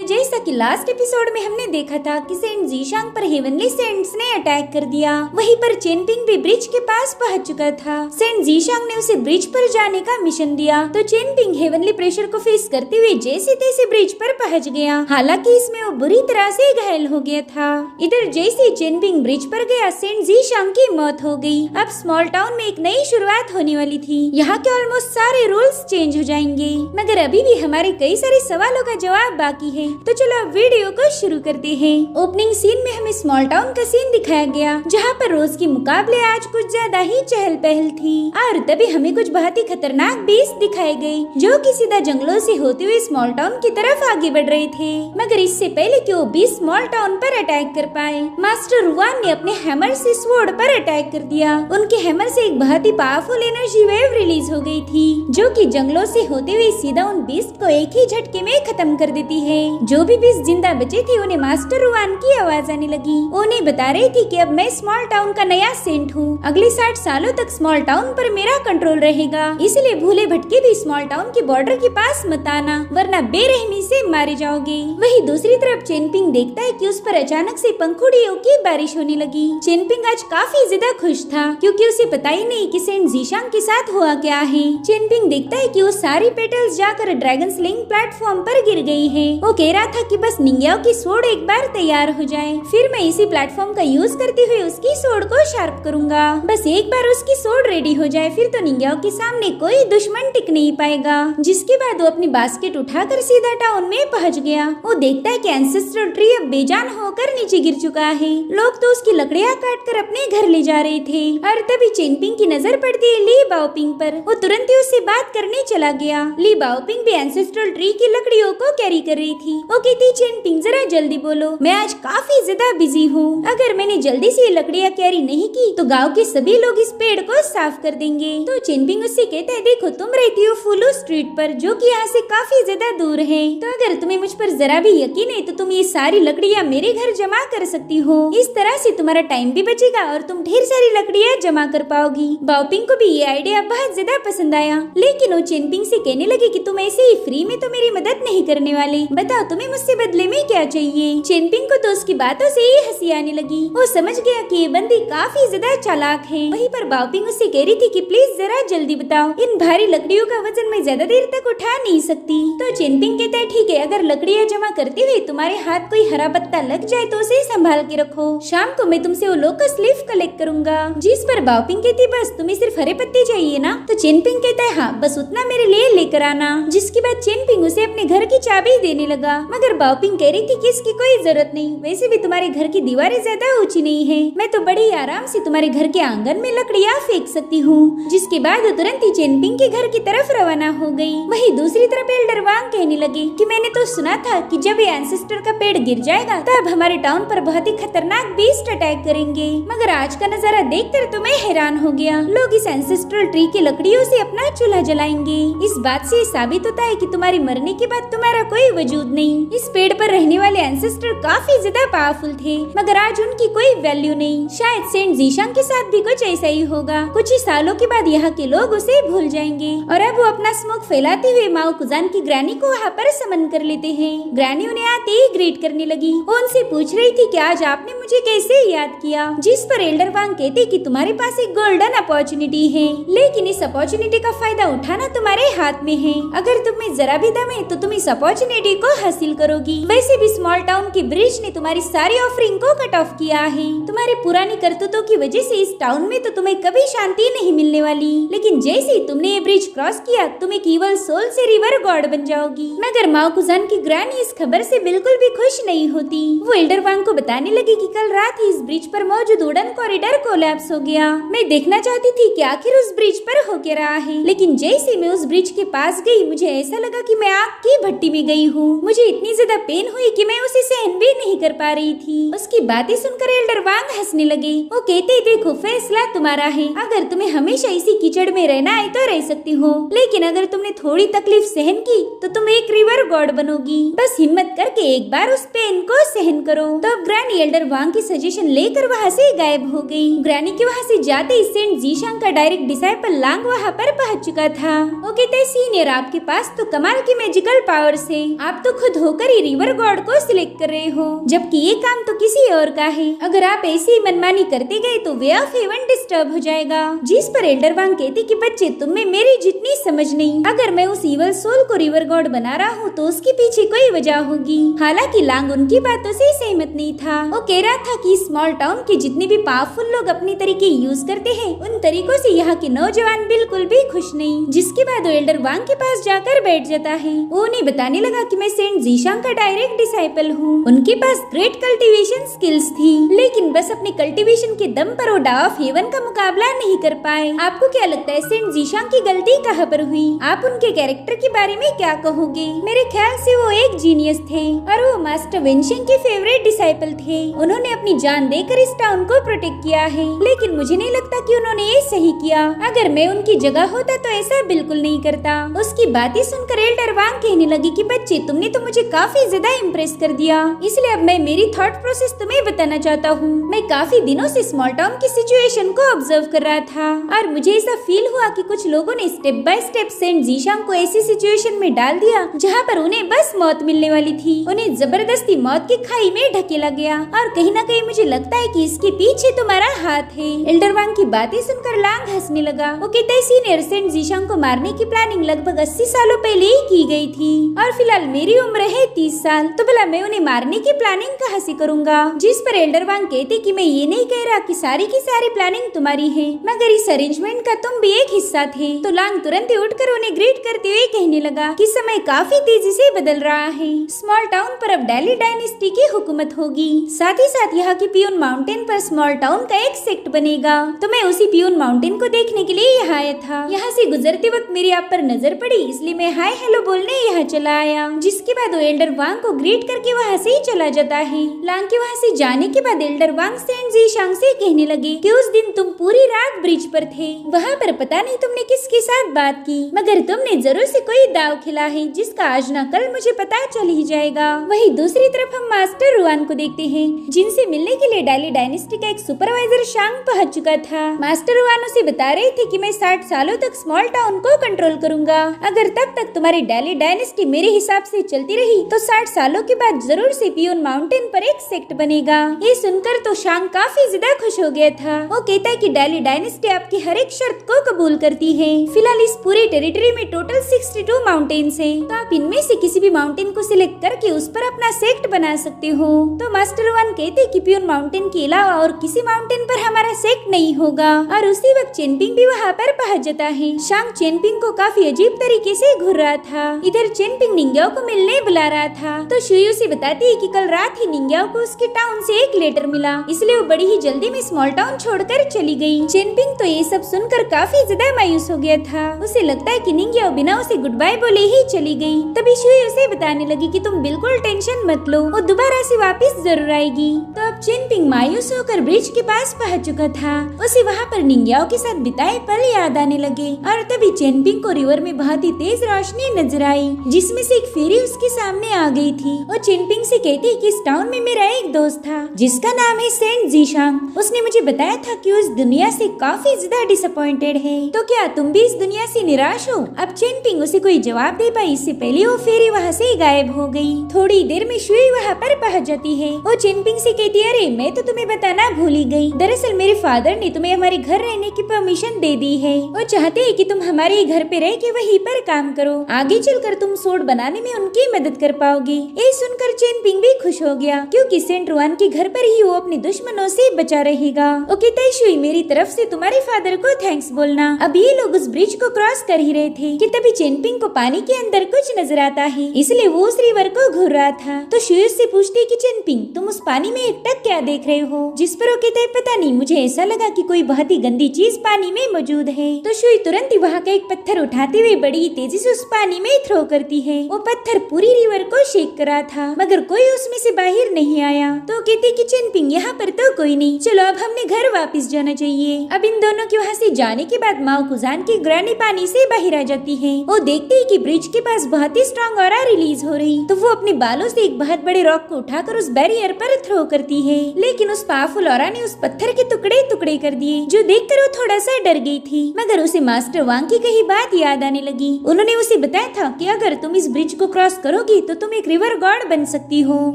जैसा कि last episode में हमने देखा था कि सेंट जीशांग पर हेवनली सेंट्स ने अटैक कर दिया, वहीं पर चेनपिंग भी ब्रिज के पास पहुंच चुका था। सेंट जीशांग ने उसे ब्रिज पर जाने का मिशन दिया तो चेनपिंग हेवनली प्रेशर को फेस करते हुए जैसे तैसे ब्रिज पर पहुंच गया। हालांकि इसमें वो बुरी तरह से घायल हो गया था। इधर जैसे चेनपिंग ब्रिज पर गया, सेंट जीशांग की मौत हो गई। अब स्मॉल टाउन में एक नई शुरुआत होने वाली थी। यहाँ के ऑलमोस्ट सारे रूल्स चेंज हो जाएंगे, मगर अभी भी हमारे कई सारे सवालों का जवाब बाकी है। तो चलो अब वीडियो को शुरू करते हैं। ओपनिंग सीन में हमें स्मॉल टाउन का सीन दिखाया गया, जहाँ पर रोज के मुकाबले आज कुछ ज्यादा ही चहल पहल थी। और तभी हमें कुछ बहुत ही खतरनाक बीस्ट दिखाए गए, जो कि सीधा जंगलों से होते हुए स्मॉल टाउन की तरफ आगे बढ़ रहे थे। मगर इससे पहले कि वो बीस्ट स्मॉल टाउन पर अटैक कर पाए, मास्टर रुआन ने अपने हैमर से स्वॉर्ड पर अटैक कर दिया। उनके हैमर से एक बहुत ही पावरफुल एनर्जी वेव रिलीज हो गई थी, जो कि जंगलों से होते हुए सीधा उन बीस्ट को एक ही झटके में खत्म कर देती है। जो भी बीस्ट जिंदा बचे थे उन्हें मास्टर रुआन की आवाज आने लगी। उन्हें बता रही थी कि अब मैं स्मॉल टाउन का नया सेंट हूँ। अगले 60 सालों तक स्मॉल टाउन पर मेरा कंट्रोल रहेगा, इसलिए भूले भटके भी स्मॉल टाउन के बॉर्डर के पास मत आना, वरना बेरहमी से मारे जाओगे। वहीं दूसरी तरफ चेनपिंग देखता है कि उस पर अचानक से पंखुड़ियों की बारिश होने लगी। चेनपिंग आज काफी ज्यादा खुश था, क्योंकि उसे पता ही नहीं कि सेंट जीशांग के साथ हुआ क्या है। चेनपिंग देखता है कि वो सारी पेटल्स जाकर ड्रैगन स्लिंग प्लेटफॉर्म पर गिर गई है। वो कह रहा था कि बस निंग्याओ की स्वॉर्ड एक बार तैयार हो जाए, फिर मैं इसी प्लेटफॉर्म का यूज करते हुए उसकी स्वॉर्ड को शार्प करूंगा। बस एक बार उसकी स्वॉर्ड रेडी हो जाए, फिर तो निंग्याओ के सामने कोई दुश्मन टिक नहीं पाएगा। जिसके बाद वो अपनी बास्केट उठाकर सीधा टाउन में पहुंच गया। वो देखता है कि एंसेस्ट्रल ट्री अब बेजान होकर नीचे गिर चुका है। लोग तो उसकी लकड़ियां काटकर अपने घर ले जा रहे थे। और तभी चेनपिंग की नजर पड़ती है ली बाओपिंग पर। वो तुरंत ही उससे बात करने चला गया। ली बाओपिंग भी एंसेस्ट्रल ट्री की लकड़ियों को कैरी कर रही थी। वो कहती, चेनपिंग जरा जल्दी बोलो, मैं आज काफी ज्यादा बिजी हूँ। अगर मैंने जल्दी से ये लकड़ियाँ कैरी नहीं की तो गाँव के सभी लोग इस पेड़ को साफ कर देंगे। तो चेनपिंग उससे कहता है, देखो तुम रहती हो फुलू स्ट्रीट पर, जो कि यहाँ से काफी ज्यादा दूर है। तो अगर तुम्हें मुझ पर जरा भी यकीन है तो तुम ये सारी लकड़ियाँ मेरे घर जमा कर सकती हो। इस तरह से तुम्हारा टाइम भी बचेगा और तुम ढेर सारी लकड़ियाँ जमा कर पाओगी। बाओपिंग को भी ये आइडिया बहुत ज्यादा पसंद आया, लेकिन वो चेनपिंग से कहने लगी कि तुम ऐसे ही फ्री में तो मेरी मदद नहीं करने वाले, बताओ तुम्हें मुझसे बदले में क्या चाहिए। चेनपिंग को तो उसकी बातों से ही हंसी आने लगी। वो समझ गया कि ये बंदी काफी ज्यादा चालाक है। वहीं पर बाओपिंग उससे कह रही थी कि प्लीज जरा जल्दी बताओ, इन भारी लकड़ियों का वजन मैं ज्यादा देर तक उठा नहीं सकती। तो चेनपिंग कहता है, ठीक है, अगर लकड़ियाँ जमा करते हुए तुम्हारे हाथ कोई हरा पत्ता लग जाए तो उसे संभाल के रखो। शाम को मैं तुमसे वो लोकस लीफ कलेक्ट करूंगा। जिस पर बाओपिंग कहती, बस तुम्हें सिर्फ हरे पत्ते चाहिए ना? तो चेनपिंग कहता है, हाँ, बस उतना मेरे लिए लेकर आना। जिसके बाद चेनपिंग उसे अपने घर की चाबी देने लगा, मगर बाओपिंग कह रही थी कि इसकी कोई जरूरत नहीं, वैसे भी तुम्हारे घर की दीवारें ज्यादा ऊंची नहीं है, मैं तो बड़ी आराम से तुम्हारे घर के आंगन में लकड़ियाँ फेंक सकती हूँ। जिसके बाद वो तुरंत ही चेनपिंग के घर की तरफ रवाना हो गई। वहीं दूसरी तरफ एल्डर वांग कहने लगे कि मैंने तो सुना था कि जब ये एंसेस्टर का पेड़ गिर जाएगा तब हमारे टाउन पर बहुत ही खतरनाक बीस्ट अटैक करेंगे, मगर आज का नजारा देखकर तो मैं हैरान हो गया। लोग इस एंसेस्ट्रल ट्री की लकड़ियों से अपना चूल्हा जलाएंगे। इस बात से साबित होता है कि तुम्हारे मरने के बाद तुम्हारा कोई वजूद नहीं। इस पेड़ पर रहने वाले एंसेस्टर काफी ज्यादा पावरफुल थे, मगर आज उनकी कोई वैल्यू नहीं। शायद सेंट जीशांग के साथ भी कुछ ऐसा ही होगा। कुछ ही सालों के बाद यहाँ के लोग उसे भूल जाएंगे और अब वो अपना स्मोक फैलाते हुए माओ कुजान की ग्रैनी को वहाँ पर समन कर लेते हैं। ग्रैनी उन्हें आते ही ग्रीट करने लगी। वो उनसे पूछ रही थी कि आज आपने मुझे कैसे याद किया। जिस पर एल्डर वांग कहते कि तुम्हारे पास एक गोल्डन अपॉर्चुनिटी है, लेकिन इस अपॉर्चुनिटी का फायदा उठाना तुम्हारे हाथ में है। अगर तुम में जरा भी दम है तो तुम इस अपॉर्चुनिटी को हासिल करोगी। वैसे भी स्मॉल टाउन के ब्रिज ने तुम्हारी सारी ऑफरिंग को कट ऑफ किया है। तुम्हारे पुरानी करतूतों की वजह से इस टाउन में तो तुम्हें कभी शांति नहीं मिलने वाली, लेकिन जैसे ही तुमने ये ब्रिज क्रॉस किया तुम एक इवल सोल से रिवर गॉड बन जाओगी। मगर माओ कुजान की ग्रैनी इस खबर से बिल्कुल भी खुश नहीं होती। वो एल्डर वांग को बताने लगी कि कल रात ही इस ब्रिज पर मौजूद वुडन कॉरिडोर कोलैप्स हो गया। मैं देखना चाहती थी कि आखिर उस ब्रिज पर हो क्या रहा है, लेकिन जैसे मैं उस ब्रिज के पास गई मुझे ऐसा लगा कि मैं आग की भट्टी में गई हूँ। मुझे इतनी ज्यादा पेन हुई कि मैं उसे सहन भी नहीं कर पा रही थी। उसकी बातें सुनकर एल्डर वांग हंसने लगे। वो कहते, देखो फैसला तुम्हारा है, अगर तुम्हें हमेशा इसी कीचड़ में रहना है तो रह सकती हो, लेकिन अगर तुमने थोड़ी तकलीफ सहन की तो तुम एक रिवर गॉड बनोगी। बस हिम्मत करके एक बार उस पेन को सहन करो। तो अब ग्रैनी एल्डर वांग की सजेशन लेकर वहाँ से गायब हो गई। ग्रैनी के वहाँ से जाते ही सेंट जीशांग का डायरेक्ट डिसाइपल लांग वहाँ पर पहुँच चुका था। वो कहते सीनियर, आपके पास तो कमाल की मैजिकल पावर्स है, आप तो खुद होकर ही रिवर गॉड को सिलेक्ट कर रहे हो, जबकि ये काम तो किसी और का है। अगर आप ऐसी ही मनमानी करते गए तो वे ऑफ हेवन डिस्टर्ब हो जाएगा। जिस पर एल्डर वांग कहती कि बच्चे, तुम में मेरी जितनी समझ नहीं, अगर मैं उस इवल सोल को रिवर गॉड बना रहा हूँ तो उसके पीछे कोई वजह होगी। हालांकि लांग उनकी बातों से सहमत नहीं था। वो कह रहा था कि स्मॉल टाउन के जितने भी पावरफुल लोग अपने तरीके यूज करते हैं, उन तरीकों से यहाँ के नौजवान बिल्कुल भी खुश नहीं। जिसके बाद वो एल्डर वांग के पास जाकर बैठ जाता है। वो उन्हें बताने लगा कि मैं सेंट जीशांग का डायरेक्ट डिसाइपल हूँ। उनके पास ग्रेट कल्टीवेशन स्किल्स थी, लेकिन बस अपने कल्टीवेशन के दम पर वो डा ऑफ हेवन का मुकाबला नहीं कर पाए। आपको क्या लगता है सेंट जीशांग की गलती कहाँ पर हुई? आप उनके कैरेक्टर के बारे में क्या कहोगे? मेरे ख्याल से वो एक जीनियस थे और वो मास्टर वेंशिंग के फेवरेट डिसाइपल थे। उन्होंने अपनी जान देकर इस टाउन को प्रोटेक्ट किया है, लेकिन मुझे नहीं लगता कि उन्होंने ये सही किया। अगर मैं उनकी जगह होता तो ऐसा बिल्कुल नहीं करता। उसकी बातें सुनकर एल्डर वांग कहने लगी कि बच्चे, तुमने तो मुझे काफी ज्यादा इम्प्रेस कर दिया, इसलिए अब मैं मेरी थॉट प्रोसेस तुम्हें बताना चाहता हूँ। मैं काफी दिनों से स्मॉल टाउन की सिचुएशन को ऑब्जर्व कर रहा था और मुझे ऐसा फील हुआ कि कुछ लोगों ने स्टेप बाय स्टेप सेंट जीशांग को ऐसी सिचुएशन में डाल दिया जहाँ पर उन्हें बस मौत मिलने वाली थी। उन्हें जबरदस्ती मौत की खाई में ढकेला गया और कहीं न कहीं मुझे लगता है कि इसके पीछे तुम्हारा हाथ है। एल्डर वांग की बातें सुनकर लांग हंसने लगा। वो कहता है सीनियर, सेंट जीशांग को मारने की प्लानिंग लगभग 80 सालों पहले ही की गई थी और फिलहाल मेरी उम्र है 30 साल, तो भला मैं उन्हें मारने की प्लानिंग कहाँ से करूँगा? जिस पर एल्डर वांग कहते कि मैं ये नहीं कह रहा कि सारी की सारी प्लानिंग तुम्हारी है, मगर इस अरेंजमेंट का तुम भी एक हिस्सा थे। तो लांग तुरंत ही उठकर उन्हें ग्रीट करते हुए कहने लगा कि समय काफी तेजी से बदल रहा है। स्मॉल टाउन पर अब डेली डायनेस्टी की हुकूमत होगी, साथ ही साथ यहाँ की पियून माउंटेन पर स्मॉल टाउन का एक सेक्ट बनेगा। तो मैं उसी पियून माउंटेन को देखने के लिए यहाँ आया था। यहाँ से गुजरते वक्त मेरी आप पर नजर पड़ी, इसलिए मैं हाय हेलो बोलने यहाँ चला आया। जिसके बाद वो एल्डर वांग को ग्रीट करके वहाँ से ही चला जाता है। लांग के वहाँ से जाने के बाद एल्डर वांग सेंट जीशांग से कहने लगे कि उस दिन तुम पूरी रात ब्रिज पर थे, वहाँ पर पता नहीं तुमने किसके साथ बात की, मगर तुमने जरूर से कोई दाव खेला है जिसका आज न कल मुझे पता चल ही जाएगा। वहीं दूसरी तरफ हम मास्टर रुआन को देखते हैं, जिनसे मिलने के लिए डाली डायनेस्टी का एक सुपरवाइजर शांग पहुंच चुका था। मास्टर रुआन उसे बता रहे थे कि मैं 60 सालों तक स्मॉल टाउन को कंट्रोल करूंगा। अगर तब तक तुम्हारी डाली डायनेस्टी मेरे हिसाब से चलती रही तो 60 सालों के बाद जरूर से पियून माउंटेन पर एक सेक्ट बनेगा। ये सुनकर तो शांग काफी ज्यादा खुश हो गया था। वो कहता है कि डाली डायनेस्टी आपकी हर एक शर्त को कबूल करती है। फिलहाल इस पूरे टेरिटरी में टोटल 62 माउंटेन्स हैं, तो आप इनमें से किसी भी माउंटेन को सिलेक्ट करके उस पर अपना सेक्ट बना सकते हो। तो मास्टर वन कहते कि पियून माउंटेन के अलावा और किसी माउंटेन पर हमारा सेक्ट नहीं होगा। और उसी वक्त चेनपिंग भी वहाँ पर पहुँच जाता है। शांग चेनपिंग को काफी अजीब तरीके से घूर रहा था। इधर चेनपिंग निंग्याओ को मिलने बुला रहा था, तो शुयू से बताती है कि कल रात ही निंग्याओ को उसके टाउन से एक लेटर मिला, इसलिए वो बड़ी ही जल्दी में स्मॉल टाउन छोड़कर चली गई। चेनपिंग तो ये सब सुनकर काफी ज्यादा मायूस हो गया था। उसे लगता है कि निंग्याओ बिना उसे गुड बाय बोले ही चली गई। तभी शुयू उसे बताने लगी कि तुम बिल्कुल टेंशन मत लो, वो दोबारा से वापस जरूर आएगी। तो अब चेनपिंग मायूस होकर ब्रिज के पास पहुंच चुका था। उसे वहाँ पर निंग्याओ के साथ बिताए पल याद आने लगे और तभी चेनपिंग को रिवर में बहुत ही तेज रोशनी नजर आई, जिसमें से एक फेरी उसके सामने आ गई थी। वो चेनपिंग से कहती कि इस टाउन में मेरा एक दोस्त था जिसका नाम है सेंट जीशांग। उसने मुझे बताया था कि उस दुनिया से काफी ज्यादा डिसअपॉइंटेड है, तो क्या तुम भी इस दुनिया से निराश हो? अब चेनपिंग उसे कोई जवाब दे पाई, इससे पहले वो फेरी वहाँ से गायब हो गई। थोड़ी देर में शुई वहाँ पर पहुँच जाती है। वो चेनपिंग से कहती है, अरे मैं तो तुम्हें बताना भूल ही गई, दरअसल मेरे फादर ने तुम्हें हमारे घर रहने की परमिशन दे दी है। वो चाहते है कि तुम हमारे घर पे रह के वहीं पर काम करो, आगे चलकर तुम सोड बनाने में उनकी मदद कर पाओगे। ये सुनकर चेनपिंग भी खुश हो गया, क्योंकि सेंट रुआन के घर पर ही वो अपने दुश्मनों से बचा रहेगा। ओके शुई, मेरी तरफ से तुम्हारे फादर को थैंक्स बोलना। अब ये लोग उस ब्रिज को क्रॉस कर ही रहे थे कि तभी चेनपिंग को पानी के अंदर कुछ नजर आता है, इसलिए वो उस रिवर को घूर रहा था। तो शुई से पूछती है कि चेनपिंग, तुम उस पानी में एकटक क्या देख रहे हो? जिस पर वो कहते हैं, पता नहीं, मुझे ऐसा लगा कि कोई बहुत ही गंदी चीज पानी में मौजूद है। तो शुई तुरंत ही वहाँ का एक पत्थर उठाते हुए बड़ी तेजी से उस पानी में थ्रो करती है। वो पत्थर पूरी रिवर को शेक कर रहा था, मगर कोई उसमें से बाहर नहीं आया। तो कहते कि चेनपिंग, यहाँ पर तो कोई नहीं, चलो अब हमने घर वापस जाना चाहिए। अब इन दोनों के वहाँ से जाने के बाद माओ कुजान की ग्रैनी पानी से बाहर आ जाती है। वो देखते है कि ब्रिज के पास बहुत ही स्ट्रॉन्ग ऑरा रिलीज हो रही, तो वो अपने बालों से एक बहुत बड़े रॉक को उठा उठाकर उस बैरियर पर थ्रो करती है, लेकिन उस पावरफुल ऑरा ने उस पत्थर के टुकड़े टुकड़े कर दिए, जो देखकर वो थोड़ा सा डर गई थी। मगर उसे मास्टर वांग की कही बात याद आने लगी। उन्होंने उसे बताया था कि अगर तुम इस ब्रिज को क्रॉस करोगी तो तुम एक रिवर गॉड बन सकती हो,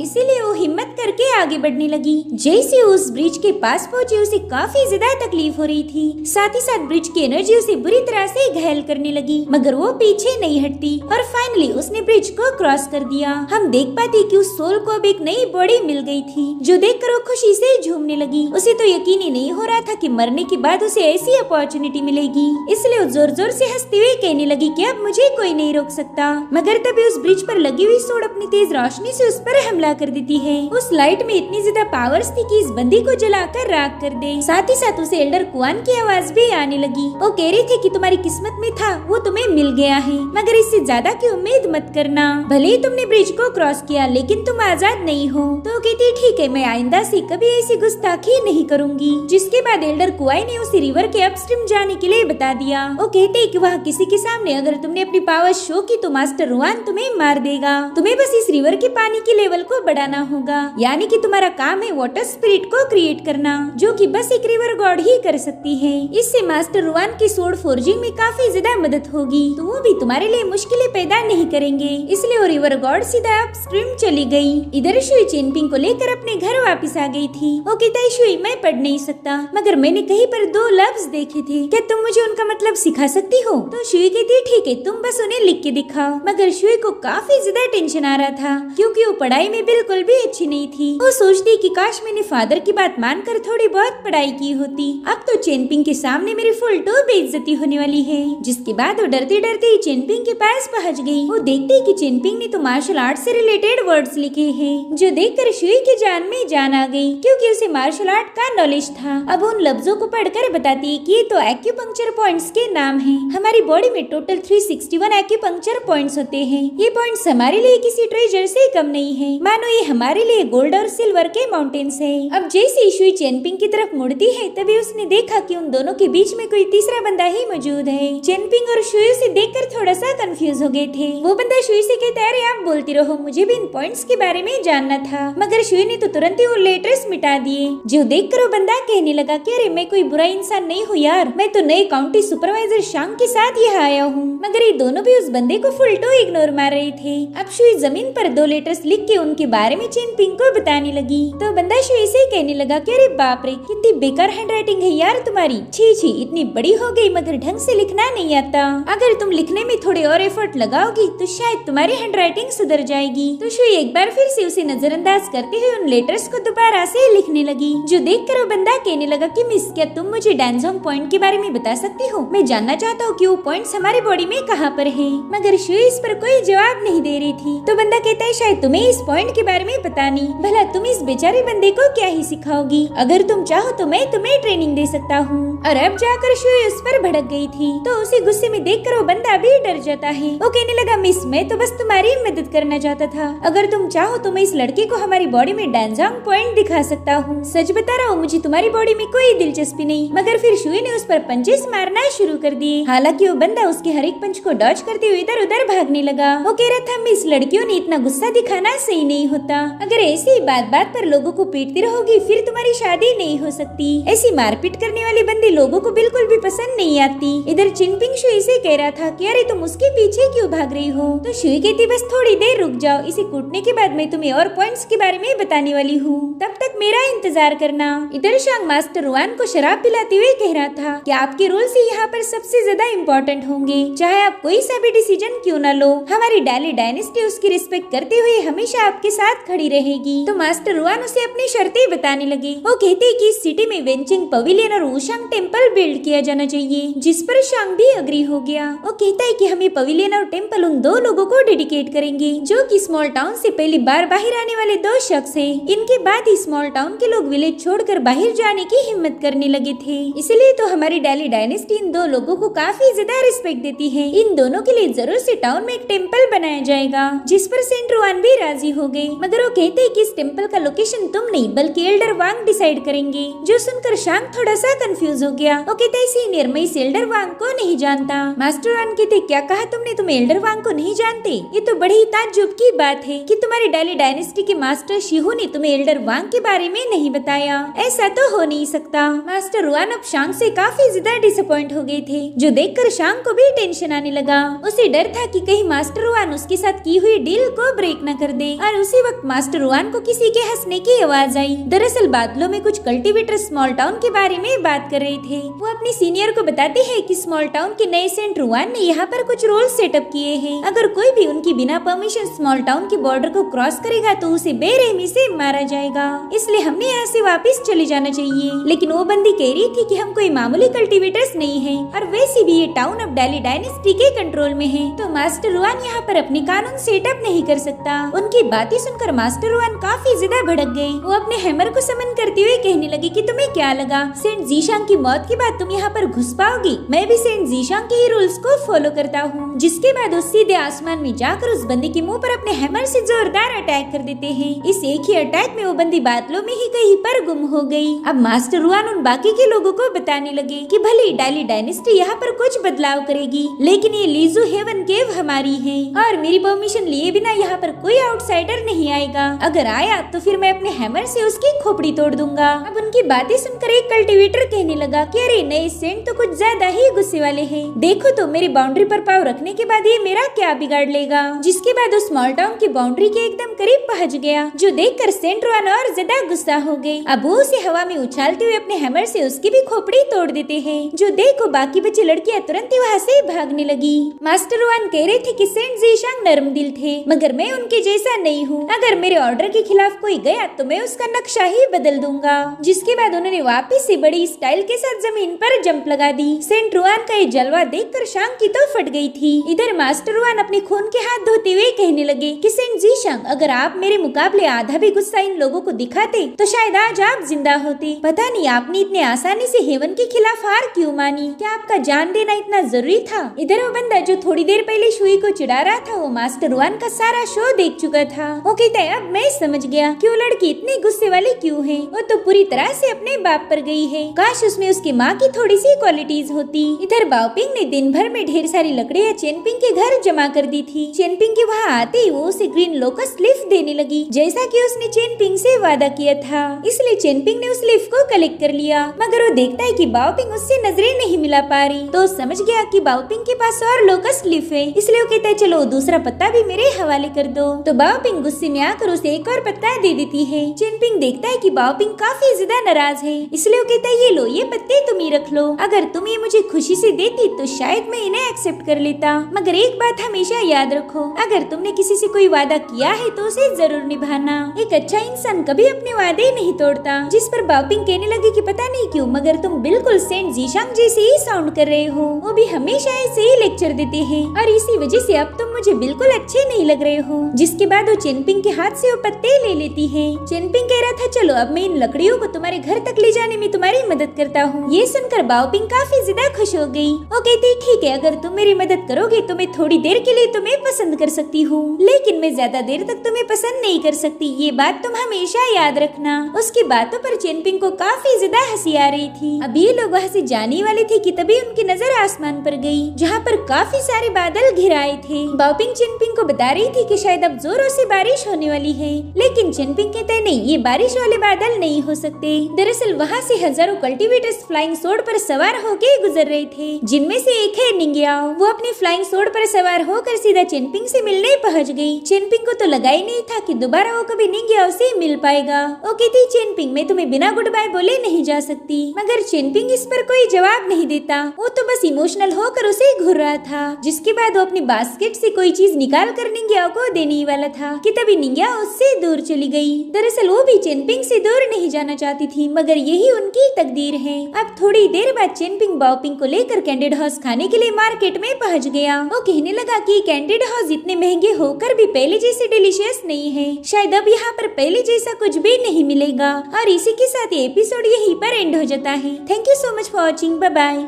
इसीलिए वो हिम्मत करके आगे बढ़ने लगी। जैसे उस ब्रिज के पास पहुंची उसे काफी ज्यादा तकलीफ हो रही थी, साथ ही साथ ब्रिज की एनर्जी उसे बुरी तरह से घायल करने लगी, मगर वो पीछे नहीं हटती और फाइनली उसने ब्रिज को क्रॉस कर दिया। हम देख पाते कि उस सोल को अब एक नई बॉडी मिल गई थी, जो देखकर वो खुशी से झूमने लगी। उसे तो यकीन ही नहीं हो रहा था कि मरने के बाद उसे ऐसी अपॉर्चुनिटी मिलेगी, इसलिए वो जोर जोर से हंसते हुए कहने लगी कि अब मुझे कोई नहीं रोक सकता। मगर तभी उस ब्रिज पर लगी हुई सोड अपनी तेज रोशनी से उस पर हमला कर देती है। उस लाइट में इतनी ज्यादा पावर्स थी कि इस बंदी को जलाकर राख कर दे। साथ ही साथ उसे एल्डर कुआन की आवाज भी आने लगी। वो कह रही थी कि तुम्हारी किस्मत में था वो तुम्हें मिल गया है, मगर इससे ज्यादा की उम्मीद मत करना। भले ही तुमने ब्रिज को क्रॉस किया लेकिन तुम आजाद नहीं हो। तो कहती ठीक है, मैं आइंदा से कभी ऐसी गुस्ताखी नहीं करूंगी। जिसके बाद एल्डर कुआई ने उसे रिवर के अपस्ट्रीम जाने के लिए बता दिया। वो कहते कि वहाँ किसी के सामने अगर तुमने अपनी पावर शो की तो मास्टर रुआन तुम्हें मार देगा। तुम्हें बस इस रिवर के पानी के लेवल को बढ़ाना होगा, यानी कि तुम्हारा काम है वाटर स्पिरिट को क्रिएट करना, जो कि बस एक रिवर गॉड ही कर सकती है। इससे मास्टर रुआन की सोड फोर्जिंग में काफी ज्यादा मदद होगी, तो वो भी तुम्हारे लिए मुश्किलें पैदा नहीं करेंगे। इसलिए वो रिवर गॉड सीधा अपस्ट्रीम चली गई। इधर शुई चेनपिंग को लेकर अपने घर वापस आ गई थी। वो कहता शुई मैं पढ़ नहीं सकता, मगर मैंने कहीं पर 2 लफ्ज देखे थे, क्या तुम मुझे उनका मतलब सिखा सकती हो? तो शुई कहती ठीक है, तुम बस उन्हें लिख के दिखाओ। मगर शुई को काफी ज्यादा टेंशन आ रहा था, क्योंकि वो पढ़ाई में बिल्कुल भी अच्छी नहीं थी। वो सोचती कि काश मैंने फादर की बात मानकर थोड़ी बहुत पढ़ाई की होती। अब तो चेनपिंग के सामने मेरी फुल टू बेइज्जती होने वाली है। जिसके बाद वो डरते डरते चेनपिंग के पास पहुंच गई। वो देखती कि चेनपिंग ने तो मार्शल आर्ट से रिलेटेड वर्ड्स लिखे हैं, जो देखकर शुई की जान में जान आ गई, क्योंकि उसे मार्शल आर्ट का नॉलेज था। अब उन लफ्जों को पढ़कर बताती कि ये तो एक्यूपंक्चर पॉइंट्स के नाम हैं। हमारी बॉडी में टोटल 361 एक्यूपंक्चर पॉइंट्स होते हैं। ये पॉइंट्स हमारे लिए किसी ट्रेजर से कम नहीं है, मानो ये हमारे लिए गोल्ड और सिल्वर के माउंटेन्स है। अब जैसे शुई चेनपिंग की तरफ मुड़ती है तभी उसने देखा कि उन दोनों के बीच में कोई तीसरा बंदा ही मौजूद है। चेनपिंग और शुई उसे देखकर थोड़ा सा कंफ्यूज हो गए थे। वो बंदा शुई से कहता है अरे आप बोलती रहो, मुझे भी इन पॉइंट्स के बारे में जानना था। मगर शुई ने तो तुरंत ही वो लेटर्स मिटा दिए, जो देखकर वो बंदा कहने लगा कि अरे मैं कोई बुरा इंसान नहीं हूँ यार, मैं तो नए काउंटी सुपरवाइजर शांग के साथ यहाँ आया हूँ। मगर ये दोनों भी उस बंदे को फुल टू इग्नोर मार रहे थे। अब शुई जमीन पर 2 लेटर्स लिख के उनके बारे में चेनपिंग को बताने लगी, तो बंदा शुई से कहने लगा कि अरे बाप रे कितनी बेकार हैंडराइटिंग है यार तुम्हारी, छी छी इतनी बड़ी हो गई मगर ढंग से लिखना नहीं आता। अगर तुम लिखने में थोड़े और एफर्ट लगाओगी तो शायद तुम्हारी हैंडराइटिंग सुधर जाएगी। तो शुई एक बार फिर से उसे नजरअंदाज करते हुए उन लेटर्स को दोबारा से लिखने लगी, जो देखकर वो बंदा कहने लगा कि मिस क्या तुम मुझे डैनजोंग पॉइंट के बारे में बता सकती हो? मैं जानना चाहता हूँ कि वो पॉइंट्स हमारी बॉडी में कहाँ पर है। मगर शुई इस पर कोई जवाब नहीं दे रही थी। तो बंदा कहता है शायद तुम्हें इस पॉइंट के बारे में पता नहीं, भला तुम इस बेचारे बंदे को क्या ही सिखाओगी? अगर तुम चाहो तो मैं तुम्हें ट्रेनिंग दे सकता हूँ। और अब जाकर शुई उस पर भड़क गई थी, तो उसे गुस्से में देखकर वो बंदा भी डर जाता है। वो कहने लगा मिस मैं तो बस तुम्हारी मदद करना चाहता था, अगर तुम चाहो तो मैं इस लड़के को हमारी बॉडी में डैनजोंग पॉइंट दिखा सकता हूँ। सच बता रहा हूँ मुझे तुम्हारी बॉडी में कोई दिलचस्पी नहीं। मगर फिर शुई ने उस पर पंचेस मारना शुरू कर दिए। हालांकि वो बंदा उसके हर एक पंच को डॉज करते हुए इधर उधर भागने लगा। वो कह रहा था मिस लड़कियों ने इतना गुस्सा दिखाना सही नहीं होता, अगर ऐसे ही बात बात पर लोगों को पीटती रहोगी फिर तुम्हारी शादी नहीं हो सकती। ऐसी मारपीट करने वाले बंदे लोगों को बिल्कुल भी पसंद नहीं आती। इधर चिनपिंग शुई से कह रहा था कि अरे तुम उसके पीछे क्यों भाग रही हो? तो शुई कहती बस थोड़ी देर रुक जाओ, इसे कूटने के बाद मैं तुम्हें और पॉइंट्स के बारे में बताने वाली हूँ, तब तक मेरा इंतजार करना। इधर शांग मास्टर रुआन को शराब पिलाते हुए कह रहा था कि आपके रूल्स ही यहाँ पर सबसे ज्यादा इम्पोर्टेंट होंगे, चाहे आप कोई सा भी डिसीजन क्यों न लो। हमारी डाली डायनेस्टी उसकी रिस्पेक्ट करते हुए हमेशा आपके साथ खड़ी रहेगी। तो मास्टर रुआन उसे अपनी शर्तें बताने लगे। वो कहते कि इस सिटी में वेंचिंग पवेलियन और वुशांग टेम्पल बिल्ड किया जाना चाहिए, जिस पर शांग भी अग्री हो गया। वो कहता है कि हम ये पवेलियन और टेम्पल उन 2 लोगों को डेडिकेट करेंगे जो कि स्मॉल टाउन से पहली बार बाहर आने वाले 2 शख्स हैं। इनके बाद ही स्मॉल टाउन के लोग विलेज छोड़कर बाहर जाने की हिम्मत करने लगे थे, इसलिए तो हमारी डाली डायनेस्टी इन 2 लोगों को काफी ज्यादा रिस्पेक्ट देती है। इन दोनों के लिए जरूर से टाउन में एक टेम्पल बनाया जाएगा, जिस पर सेंट रुआन भी राजी हो गए। मगर वो कहते हैं कि इस टेम्पल का लोकेशन तुम नहीं बल्कि एल्डर वांग डिसाइड करेंगे, जो सुनकर शांग थोड़ा सा कंफ्यूज हो गया। वो कहता है सीनियर मैं इस एल्डर वांग को नहीं जानता। मास्टर वांग कहते क्या कहा तुमने, तुम एल्डर वांग को नहीं जानते? ये तो बड़ी ही ताज्जुब की बात है कि तुम्हारी डाली डायनेस्टी डायनेस्टी के मास्टर शिहू ने तुम्हें एल्डर वांग के बारे में नहीं बताया। ऐसा तो हो नहीं सकता। मास्टर रुआन अब शांग से काफी ज्यादा डिसअपॉइंट हो गए थे, जो देखकर शांग को भी टेंशन आने लगा। उसे डर था कि कहीं मास्टर रुआन उसके साथ की हुई डील को ब्रेक न कर दे। और उसी वक्त मास्टर रुआन को किसी के हंसने की आवाज आई। दरअसल बादलों में कुछ कल्टीवेटर स्मॉल टाउन के बारे में बात कर रहे थे। वो अपनी सीनियर को बताते हैं कि स्मॉल टाउन के नए सेंट रुआन ने यहाँ पर कुछ रोल सेटअप किए हैं। अगर कोई भी उनकी बिना परमिशन स्मॉल टाउन के बॉर्डर को क्रॉस करेगा तो उसे बेरहमी से मारा जाएगा, इसलिए हमने यहाँ से वापस चले जाना चाहिए। लेकिन वो बंदी कह रही थी कि हम कोई मामूली कल्टीवेटर्स नहीं है, और वैसे भी ये टाउन अब डेली डायनेस्टी के कंट्रोल में है, तो मास्टर रुआन यहाँ पर अपनी कानून सेटअप नहीं कर सकता। उनकी बातें सुनकर मास्टर रुआन काफी ज्यादा भड़क गए। वो अपने हैमर को समन करते हुए कहने लगे कि तुम्हें क्या लगा, सेंट जीशांग की मौत के बाद तुम यहाँ पर घुस पाओगी? मैं भी सेंट जीशांग के ही रूल्स को फॉलो करता हूँ। जिसके बाद वो सीधे आसमान में जाकर उस बंदी के मुंह पर अपने हैमर से जोरदार अटैक कर देते हैं। इस एक ही अटैक में वो बंदी बादलों में ही कहीं पर गुम हो गई। अब मास्टर रुआन उन बाकी के लोगों को बताने लगे कि भले डेली डायनेस्टी यहाँ पर कुछ बदलाव करेगी, लेकिन ये लीजू हेवन केव हमारी है, और मेरी परमिशन लिए बिना यहाँ पर कोई आउटसाइडर नहीं आएगा। अगर आया तो फिर मैं अपने हैमर से उसकी खोपड़ी तोड़ दूंगा। अब उनकी बातें सुनकर एक कल्टीवेटर कहने लगा कि अरे नए सेंट तो कुछ ज्यादा ही गुस्से वाले हैं। देखो तो मेरी बाउंड्री पर पाव रखने के बाद ये मेरा क्या बिगाड़ लेगा। जिसके बाद उस स्मॉल टाउन की बाउंड्री के एकदम करीब पहुंच गया, जो देखकर सेंट रुआन और ज्यादा गुस्सा हो गए। अब वो उसे हवा में उछालते हुए अपने हैमर से उसकी भी खोपड़ी तोड़ देते हैं। जो देखो बाकी बची लड़कियां तुरंत ही वहाँ से भागने लगी। मास्टर रुआन कह रहे थे कि सेंट जीशांग नरम दिल थे, मगर मैं उनके जैसा नहीं हूँ। अगर मेरे ऑर्डर के खिलाफ कोई गया तो मैं उसका नक्शा ही बदल दूंगा। जिसके बाद उन्होंने वापिस से बड़ी स्टाइल के साथ जमीन पर जंप लगा दी। सेंट रुआन का ये जलवा देखकर शांग की तो फट गई थी। इधर मास्टर रुआन अपने खून के हाथ धोते हुए कहने लगे कि सेंट जीशांग, अगर आप मेरे मुकाबले आधा भी गुस्सा इन लोगों को दिखाते तो शायद आज आप जिंदा होते। पता नहीं आपने इतने आसानी से हेवन के खिलाफ हार क्यों मानी? क्या आपका जान देना इतना जरूरी था? इधर वो बंदा जो थोड़ी देर पहले शुई को चिढ़ा रहा था, वो मास्टर रुआन का सारा शो देख चुका था। वो कहता है अब मैं समझ गया कि वो लड़की इतनी गुस्से वाली क्यों है। वो तो पूरी तरह से अपने बाप पर गई है। काश उसमें उसकी माँ की थोड़ी सी क्वालिटीज होती। इधर बाओपिंग ने दिन भर में ढेर सारी लकड़ियाँ चेनपिंग के घर जमा कर दी थी। चेनपिंग के वहाँ आते ही वो उसे ग्रीन लोकस लीफ देने लगी, जैसा कि उसने चेनपिंग से वादा किया था। इसलिए चेनपिंग ने उस लीफ को कलेक्ट कर लिया, मगर वो देखता है कि बाओपिंग उससे नजरें नहीं मिला पा रही, तो समझ गया कि बाओपिंग के पास और लोकस लीफ है। इसलिए वो कहता है चलो दूसरा पत्ता भी मेरे हवाले कर दो। तो बाओपिंग गुस्से में आकर उसे एक और पत्ता दे देती है। चेनपिंग देखता है कि बाओपिंग काफी ज्यादा नाराज है, इसलिए वो कहता है ये लो, ये पत्ते तुम ही रख लो। अगर तुम ये मुझे खुशी से देती तो शायद मैं इन्हें एक्सेप्ट कर लेता, मगर एक बात हमेशा याद रखो, अगर तुमने किसी से कोई वादा किया है तो उसे जरूर निभाना। एक अच्छा इंसान कभी अपने वादे नहीं तोड़ता। जिस पर बाओपिंग कहने लगे कि पता नहीं क्यों, मगर तुम बिल्कुल सेंट जीशांग जैसे ही साउंड कर रहे हो। वो भी हमेशा ऐसे ही लेक्चर देते हैं, और इसी वजह से अब तुम मुझे बिल्कुल अच्छे नहीं लग रहे हो। जिसके बाद वो चेनपिंग के हाथ से वो पत्ते ले लेती है। चेनपिंग कह रहा था चलो अब मैं इन लकड़ियों को तुम्हारे घर तक ले जाने में तुम्हारी मदद करता हूँ। ये सुनकर बाओपिंग काफी ज्यादा खुश हो गई। वो कहती ठीक है, अगर तुम मेरी मदद करोगे तो मैं थोड़ी देर के लिए तुम्हें पसंद कर सकती हूँ, लेकिन मैं ज्यादा देर तक तुम्हें पसंद नहीं कर सकती। ये बात तुम हमेशा याद रखना। उसकी बातों पर चेनपिंग को काफी ज्यादा हंसी आ रही थी। अब ये लोग वहाँ से जाने वाले थे कि तभी उनकी नजर आसमान पर गई, जहाँ पर काफी सारे बादल घिराए थे। बाओपिंग चेनपिंग को बता रही थी कि शायद अब जोरों से बारिश होने वाली है, लेकिन चेनपिंग कहते हैं नहीं, ये बारिश वाले बादल नहीं हो सकते। दरअसल वहाँ से हजारों कल्टीवेटर्स फ्लाइंग सोर्ड पर सवार होके गुजर रहे थे, जिनमें से एक है निंग्याओ। वो अपनी फ्लाइंग सोर्ड पर सवार होकर सीधा चेनपिंग से मिलने पहुंच गई। चेनपिंग को तो लगा ही नहीं था कि दोबारा वो कभी निंग्याओ से मिल पाएगा। वो कहती चेनपिंग मैं तुम्हें बिना गुड बाय बोले नहीं जा सकती, मगर चेनपिंग इस पर कोई जवाब नहीं देता। वो तो बस इमोशनल होकर उसे घूर रहा था। जिसके बाद वो अपनी बास्केट से कोई चीज निकाल कर निंग्याओ को देने ही वाला था कि तभी निंग्याओ उससे दूर चली गई। दरअसल वो भी चेनपिंग से दूर नहीं जाना चाहती थी, मगर यही उनकी तकदीर है। अब थोड़ी देर बाद चेनपिंग बाओपिंग को लेकर कैंडिड हाउस खाने के लिए मार्केट में पहुंच गया। वो कहने लगा कि कैंडिड हाउस इतने महंगे होकर भी पहले जैसे डिलीशियस नहीं है। शायद अब यहाँ पर पहले जैसा कुछ भी नहीं मिलेगा। और इसी के साथ ये एपिसोड यहीं पर एंड हो जाता है। Thank you so much for watching. Bye bye.